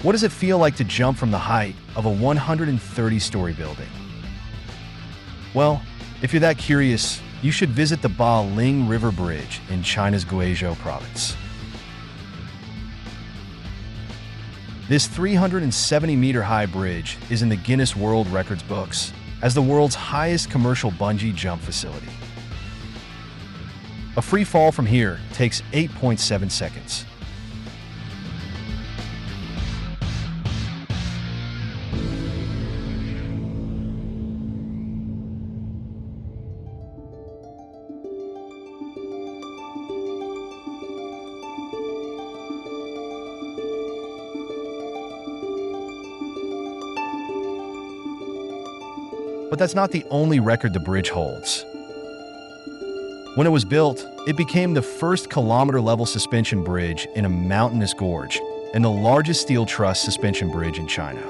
What does it feel like to jump from the height of a 130-story building? Well, if you're that curious, you should visit the Baling River Bridge in China's Guizhou province. This 370-meter-high bridge is in the Guinness World Records books as the world's highest commercial bungee jump facility. A free fall from here takes 8.7 seconds. But that's not the only record the bridge holds. When it was built, it became the first kilometer-level suspension bridge in a mountainous gorge and the largest steel truss suspension bridge in China.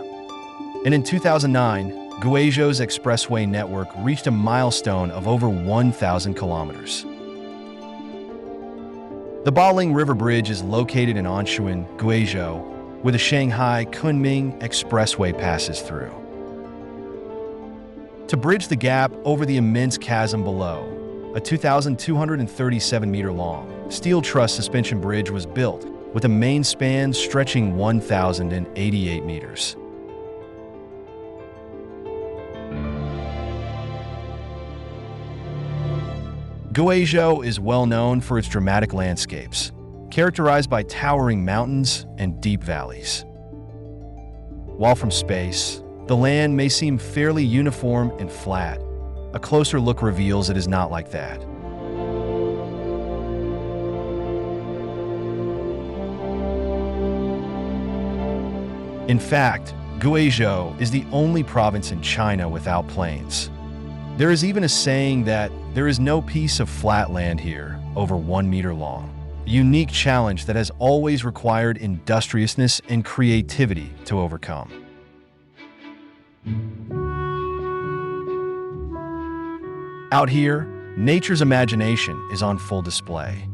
And in 2009, Guizhou's expressway network reached a milestone of over 1,000 kilometers. The Baling River Bridge is located in Anshuan, Guizhou, where the Shanghai-Kunming Expressway passes through. To bridge the gap over the immense chasm below, a 2,237-meter-long steel truss suspension bridge was built with a main span stretching 1,088 meters. Guizhou is well known for its dramatic landscapes, characterized by towering mountains and deep valleys. While from space, the land may seem fairly uniform and flat, a closer look reveals it is not like that. In fact, Guizhou is the only province in China without plains. There is even a saying that there is no piece of flat land here over 1 meter long, a unique challenge that has always required industriousness and creativity to overcome. Out here, nature's imagination is on full display.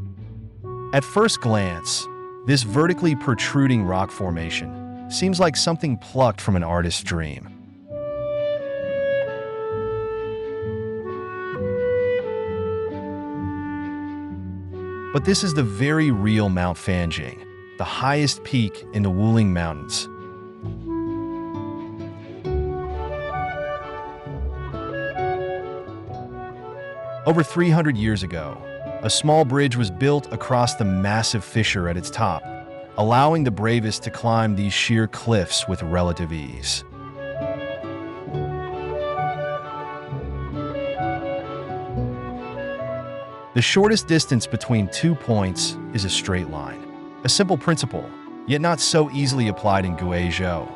At first glance, this vertically protruding rock formation seems like something plucked from an artist's dream. But this is the very real Mount Fanjing, the highest peak in the Wuling Mountains. Over 300 years ago, a small bridge was built across the massive fissure at its top, allowing the bravest to climb these sheer cliffs with relative ease. The shortest distance between 2 points is a straight line, a simple principle, yet not so easily applied in Guizhou.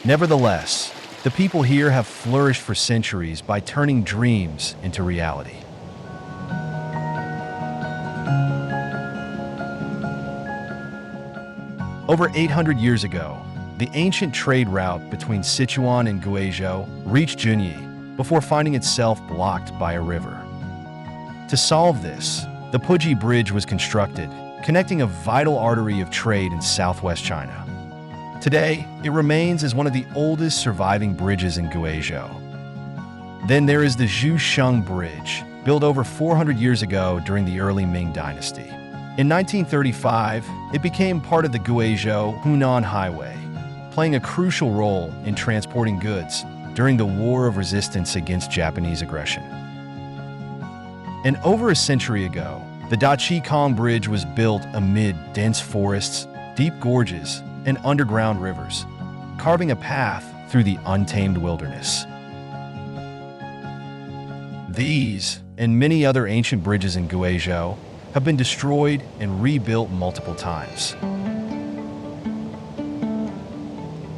Nevertheless, the people here have flourished for centuries by turning dreams into reality. Over 800 years ago, the ancient trade route between Sichuan and Guizhou reached Junyi before finding itself blocked by a river. To solve this, the Huajiang Bridge was constructed, connecting a vital artery of trade in southwest China. Today, it remains as one of the oldest surviving bridges in Guizhou. Then there is the Huajiang Bridge, built over 400 years ago during the early Ming Dynasty. In 1935, it became part of the Guizhou-Hunan Highway, playing a crucial role in transporting goods during the War of Resistance against Japanese aggression. And over a century ago, the Huajiang Bridge was built amid dense forests, deep gorges, and underground rivers, carving a path through the untamed wilderness. These and many other ancient bridges in Guizhou have been destroyed and rebuilt multiple times.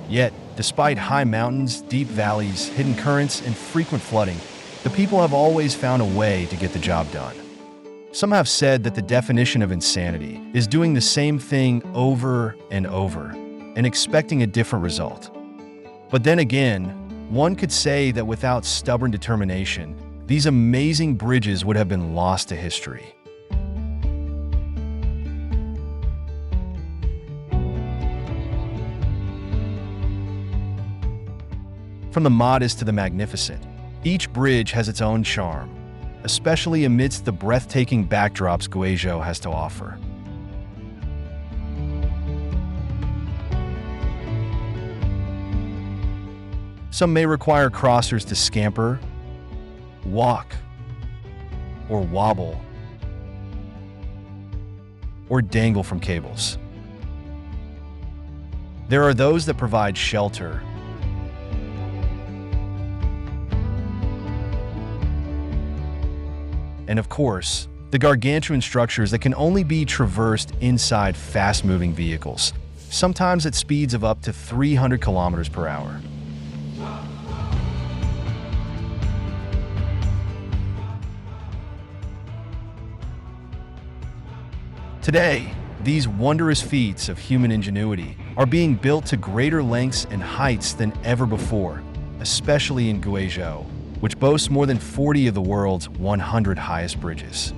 Yet, despite high mountains, deep valleys, hidden currents, and frequent flooding, the people have always found a way to get the job done. Some have said that the definition of insanity is doing the same thing over and over and expecting a different result. But then again, one could say that without stubborn determination, these amazing bridges would have been lost to history. From the modest to the magnificent, each bridge has its own charm, especially amidst the breathtaking backdrops Guizhou has to offer. Some may require crossers to scamper, walk, or wobble, or dangle from cables. There are those that provide shelter, and of course, the gargantuan structures that can only be traversed inside fast-moving vehicles, sometimes at speeds of up to 300 kilometers per hour. Today, these wondrous feats of human ingenuity are being built to greater lengths and heights than ever before, especially in Guizhou, which boasts more than 40 of the world's 100 highest bridges.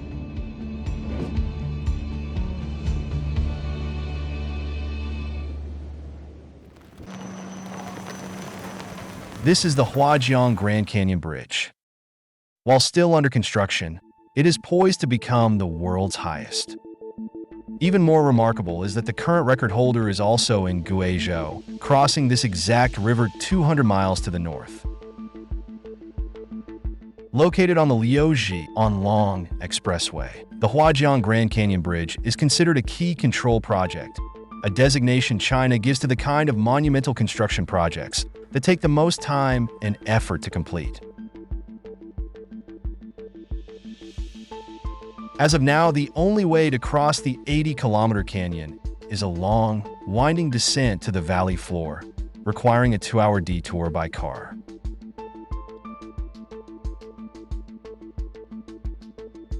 This is the Huajiang Grand Canyon Bridge. While still under construction, it is poised to become the world's highest. Even more remarkable is that the current record holder is also in Guizhou, crossing this exact river 200 miles to the north. Located on the Liuji-Anlong Expressway, the Huajiang Grand Canyon Bridge is considered a key control project, a designation China gives to the kind of monumental construction projects that take the most time and effort to complete. As of now, the only way to cross the 80-kilometer canyon is a long, winding descent to the valley floor, requiring a 2-hour detour by car.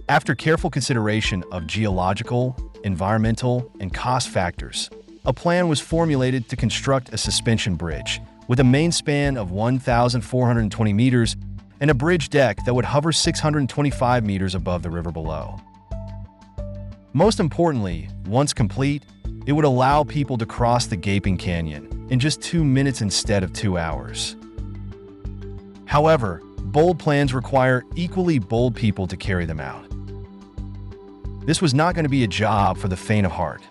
After careful consideration of geological, environmental, and cost factors, a plan was formulated to construct a suspension bridge with a main span of 1,420 meters and a bridge deck that would hover 625 meters above the river below. Most importantly, once complete, it would allow people to cross the gaping canyon in just 2 minutes instead of 2 hours. However, bold plans require equally bold people to carry them out. This was not going to be a job for the faint of heart.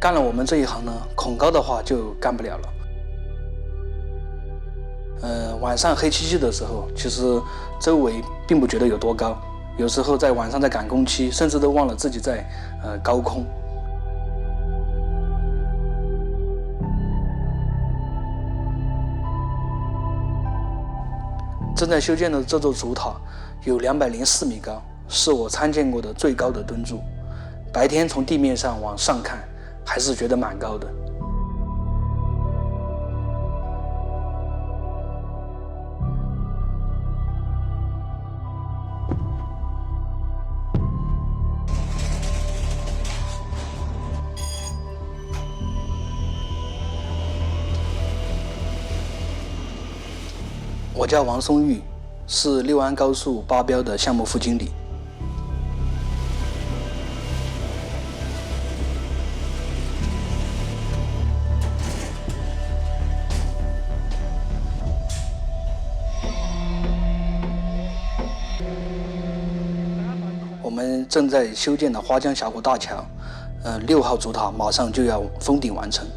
干了我们这一行呢，恐高的话就干不了了。晚上黑漆漆的时候，其实周围并不觉得有多高，有时候在晚上在赶工期，甚至都忘了自己在高空。正在修建的这座主塔有204米高，是我参见过的最高的墩柱。白天从地面上往上看，还是觉得蛮高的。我叫王松玉，是六安高速8标的项目副经理。我们正在修建的花江峡谷大桥，6号主塔马上就要封顶完成。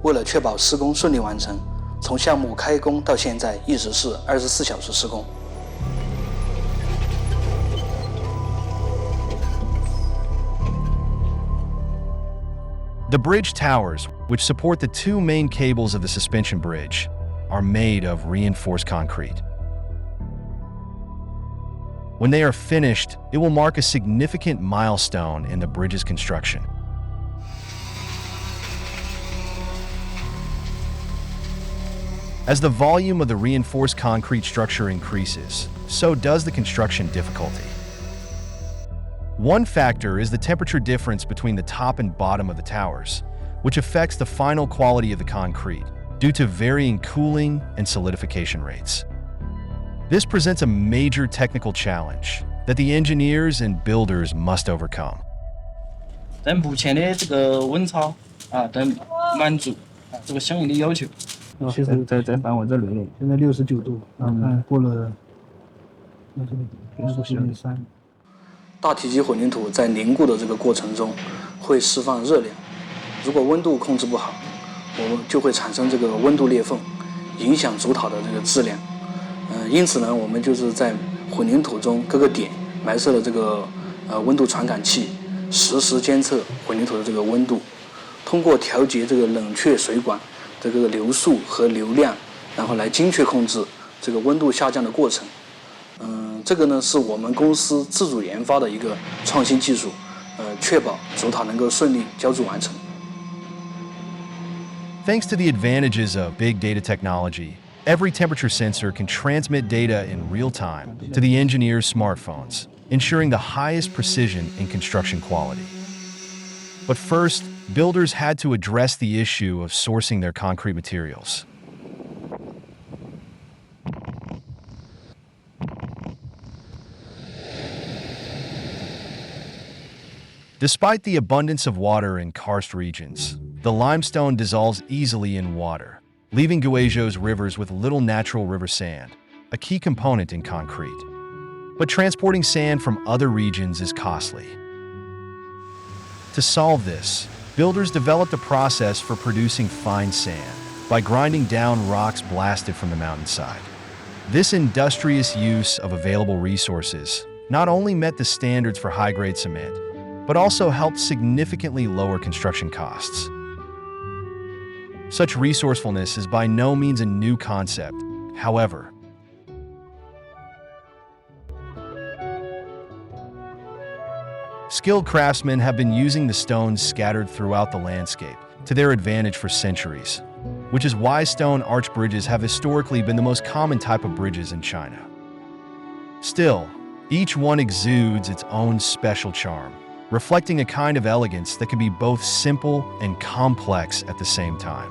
为了确保施工顺利完成，从项目开工到现在一直是24小时施工。The bridge towers, which support the 2 main cables of the suspension bridge, are made of reinforced concrete. When they are finished, it will mark a significant milestone in the bridge's construction. As the volume of the reinforced concrete structure increases, so does the construction difficulty. One factor is the temperature difference between the top and bottom of the towers, which affects the final quality of the concrete due to varying cooling and solidification rates. This presents a major technical challenge that the engineers and builders must overcome. 在目前的这个温差都满足这个相应的要求。其实再翻我这里，现在69度，看过了60.3。大体积混凝土在凝固的这个过程中会释放热量，如果温度控制不好，我们就会产生这个温度裂缝，影响主塔的这个质量。因此呢，我们就是在混凝土中各个点埋设了这个温度传感器，实时监测混凝土的这个温度，通过调节这个冷却水管这个流速和流量，然后来精确控制这个温度下降的过程。这个呢是我们公司自主研发的一个创新技术，确保主塔能够顺利浇筑完成。Thanks to the advantages of big data technology, every temperature sensor can transmit data in real time to the engineer's smartphones, ensuring the highest precision in construction quality. But first, builders had to address the issue of sourcing their concrete materials. Despite the abundance of water in karst regions, the limestone dissolves easily in water, leaving Guizhou's rivers with little natural river sand, a key component in concrete. But transporting sand from other regions is costly. To solve this, builders developed a process for producing fine sand by grinding down rocks blasted from the mountainside. This industrious use of available resources not only met the standards for high-grade cement, but also helped significantly lower construction costs. Such resourcefulness is by no means a new concept. However, skilled craftsmen have been using the stones scattered throughout the landscape to their advantage for centuries, which is why stone arch bridges have historically been the most common type of bridges in China. Still, each one exudes its own special charm, reflecting a kind of elegance that can be both simple and complex at the same time.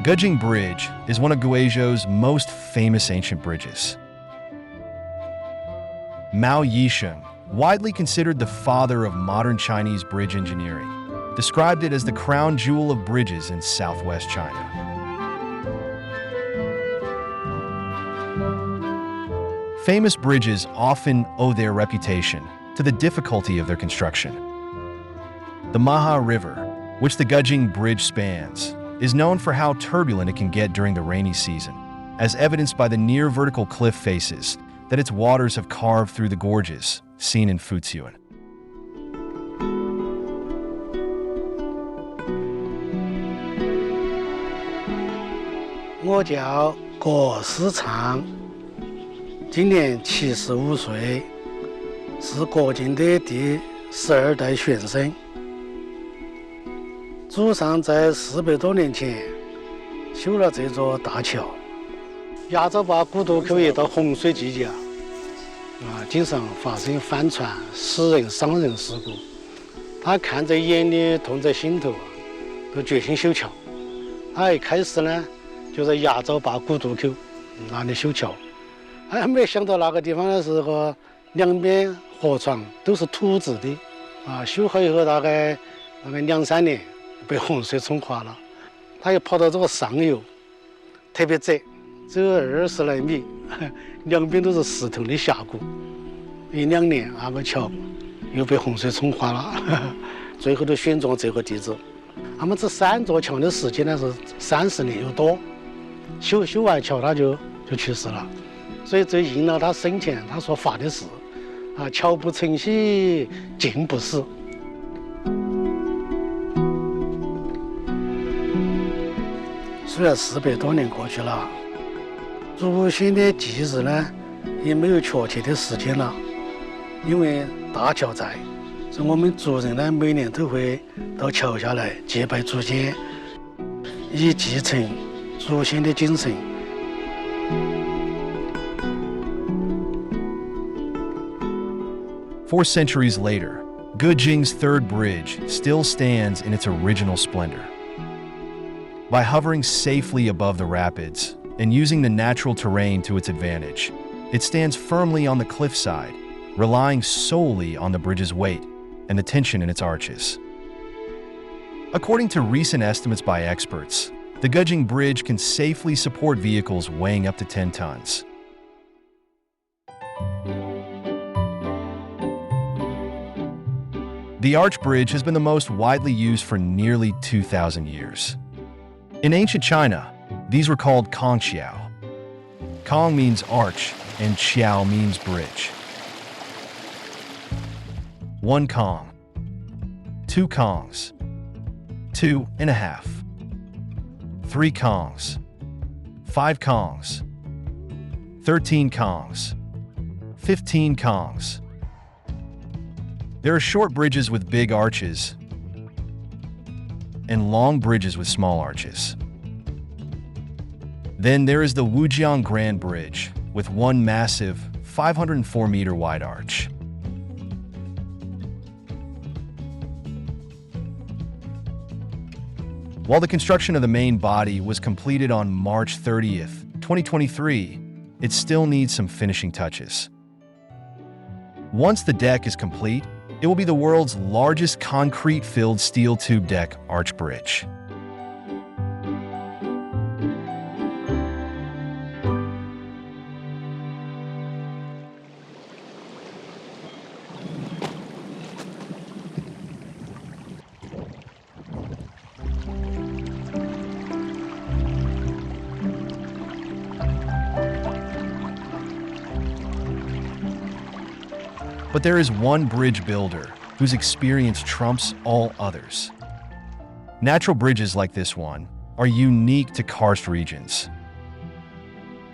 Gejing Bridge is one of Guizhou's most famous ancient bridges. Mao Yisheng, widely considered the father of modern Chinese bridge engineering, described it as the crown jewel of bridges in southwest China. Famous bridges often owe their reputation to the difficulty of their construction. The Maha River, which the Gejing Bridge spans, is known for how turbulent it can get during the rainy season, as evidenced by the near-vertical cliff faces that its waters have carved through the gorges seen in Fujian. 我叫郭思昌，今年75岁，是国境的第12代玄孙。祖上在400多年前修了这座大桥。亚洲坝古渡口一到洪水季节经常发生翻船、死人、伤人事故。他看在眼里，痛在心头，都决心修桥。他一开始呢，就在亚洲坝古渡口那里修桥。没想到那个地方呢是个两边河床都是土质的修好以后大概2-3年被洪水冲垮了。他又跑到这个上游，特别窄，只有20来米，两边都是石头的峡谷。1-2年那个桥又被洪水冲垮了，最后都选中这个地址。他们这3座桥的时间呢是30年有多，修完桥他就去世了。所以这应了他生前他所发的誓桥不成器，进不死。虽然400多年过去了，祖先的忌日呢也没有确切的时间了，因为大桥在，所以我们族人呢每年都会到桥下来祭拜祖先，以继承祖先的精神。4 centuries later, Gejing's third bridge still stands in its original splendor. By hovering safely above the rapids and using the natural terrain to its advantage, it stands firmly on the cliffside, relying solely on the bridge's weight and the tension in its arches. According to recent estimates by experts, the Gejing Bridge can safely support vehicles weighing up to 10 tons. The arch bridge has been the most widely used for nearly 2,000 years. In ancient China, these were called kongqiao. Kong means arch, and qiao means bridge. 1 kong, 2 kongs, 2.5, 3 kongs, 5 kongs, 13 kongs, 15 kongs. There are short bridges with big arches and long bridges with small arches. Then there is the Huajiang Grand Bridge with one massive 504-meter wide arch. While the construction of the main body was completed on March 30th, 2023, it still needs some finishing touches. Once the deck is complete, it will be the world's largest concrete-filled steel tube deck arch bridge. But there is one bridge builder whose experience trumps all others. Natural bridges like this one are unique to karst regions.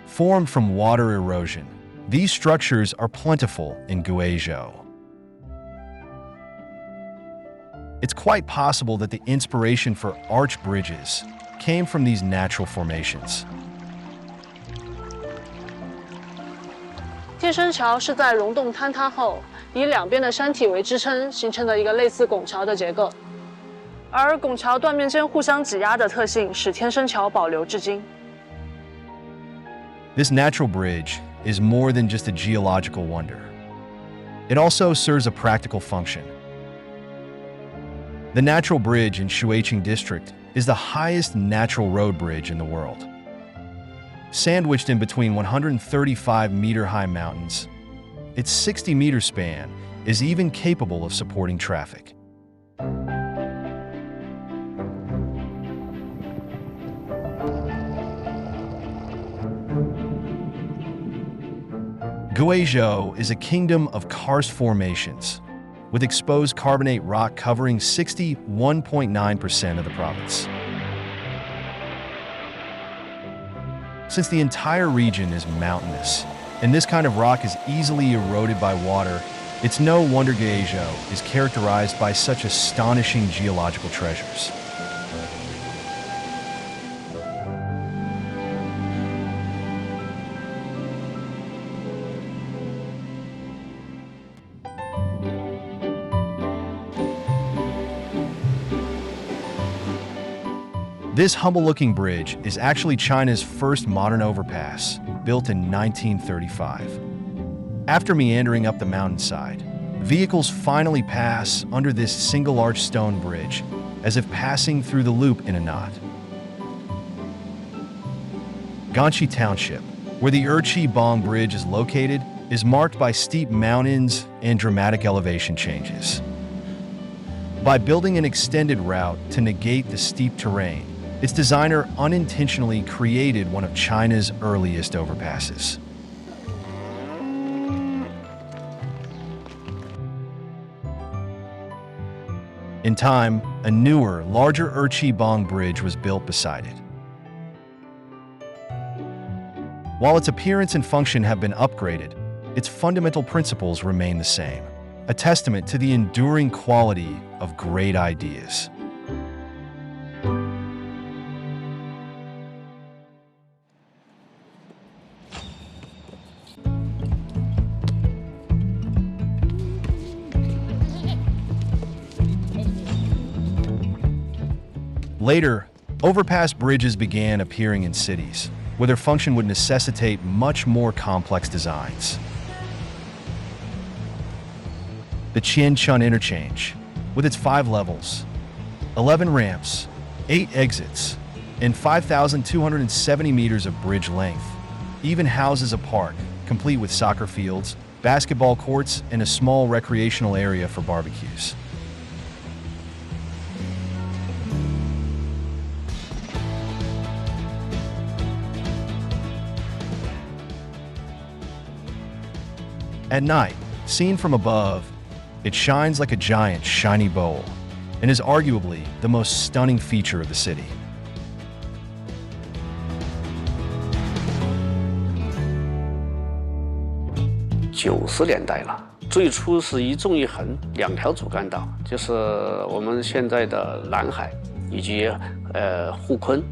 Formed from water erosion, these structures are plentiful in Guizhou. It's quite possible that the inspiration for arch bridges came from these natural formations. 天生桥是在溶洞坍塌后，以两边的山体为支撑形成的一个类似拱桥的结构，而拱桥断面间互相挤压的特性使天生桥保留至今。This natural bridge is more than just a geological wonder. It also serves a practical function. The natural bridge in Huajiang district is the highest natural road bridge in the world. Sandwiched in between 135-meter-high mountains, its 60-meter span is even capable of supporting traffic. Guizhou is a kingdom of karst formations, with exposed carbonate rock covering 61.9% of the province. Since the entire region is mountainous, and this kind of rock is easily eroded by water, it's no wonder Guizhou is characterized by such astonishing geological treasures. This humble-looking bridge is actually China's first modern overpass, built in 1935. After meandering up the mountainside, vehicles finally pass under this single-arch stone bridge, as if passing through the loop in a knot. Guizhou Township, where the Huajiang Bridge is located, is marked by steep mountains and dramatic elevation changes. By building an extended route to negate the steep terrain, its designer unintentionally created one of China's earliest overpasses. In time, a newer, larger Huajiang Bridge was built beside it. While its appearance and function have been upgraded, its fundamental principles remain the same, a testament to the enduring quality of great ideas. Later, overpass bridges began appearing in cities, where their function would necessitate much more complex designs. the Qianchun interchange, with its 5 levels, 11 ramps, 8 exits, and 5,270 meters of bridge length, even houses a park, complete with soccer fields, basketball courts, and a small recreational area for barbecues. At night, seen from above, it shines like a giant, shiny bowl, and is arguably the most stunning feature of the city.90年代了，最初是一纵一横2条主干道，就是我们现在的南海以及沪昆。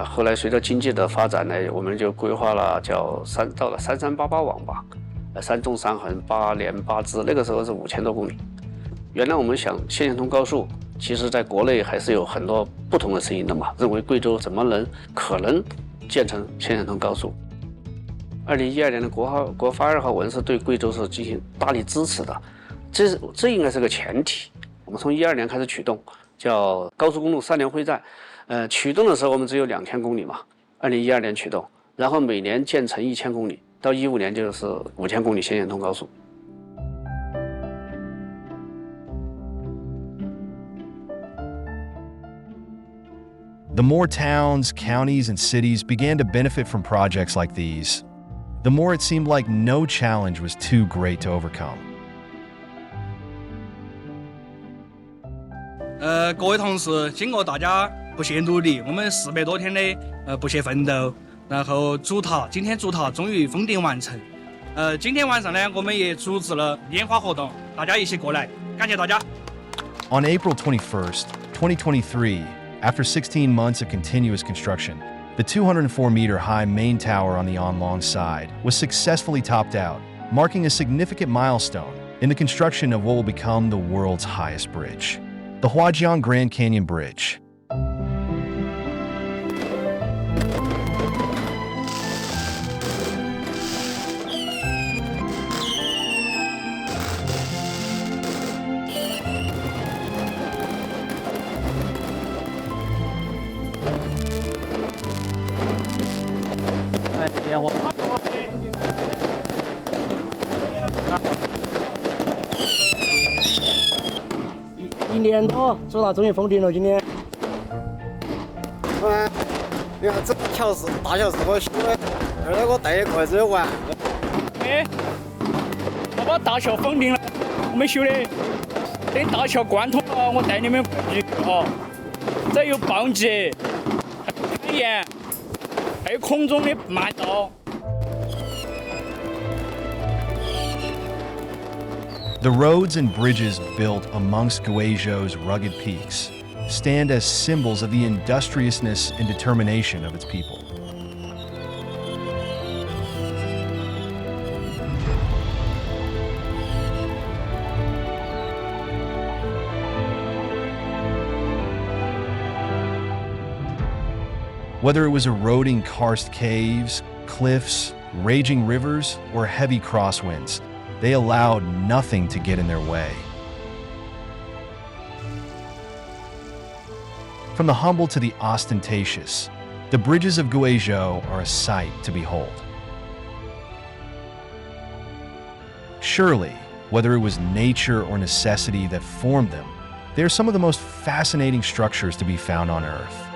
后来随着经济的发展呢，我们就规划了到了3388网吧。3纵3横8连8支，那个时候是5000多公里。原来我们想线线通高速，其实在国内还是有很多不同的声音的嘛，认为贵州怎么可能建成线线通高速？2012年的国发2号文是对贵州是进行大力支持的，这应该是个前提。我们从12年开始启动，叫高速公路3年会战。启动的时候我们只有2000公里嘛，2012年启动，然后每年建成1000公里。到15年就是5000公里线线通高速。The more towns, counties, and cities began to benefit from projects like these, the more it seemed like no challenge was too great to overcome. 各位同事，经过大家不懈努力，我们400多天的不懈奋斗。然后今天主塔终于封顶完成。今天晚上呢，我们也组织了烟花活动，大家一起过来，感谢大家。On April 21st, 2023, after 16 months of continuous construction, the 204-meter-high main tower on the Onlong side was successfully topped out, marking a significant milestone in the construction of what will become the world's highest bridge, the Huajiang Grand Canyon Bridge.1年多，主塔终于封顶了。今天，你看这大桥是我修的，那个带筷子玩。我把大桥封顶了，我们修的。等大桥贯通了，我带你们过去哈。这有bungee，还有攀岩，还有空中的慢道。The roads and bridges built amongst Guizhou's rugged peaks stand as symbols of the industriousness and determination of its people. Whether it was eroding karst caves, cliffs, raging rivers, or heavy crosswinds, they allowed nothing to get in their way. From the humble to the ostentatious, the bridges of Guizhou are a sight to behold. Surely, whether it was nature or necessity that formed them, they are some of the most fascinating structures to be found on Earth.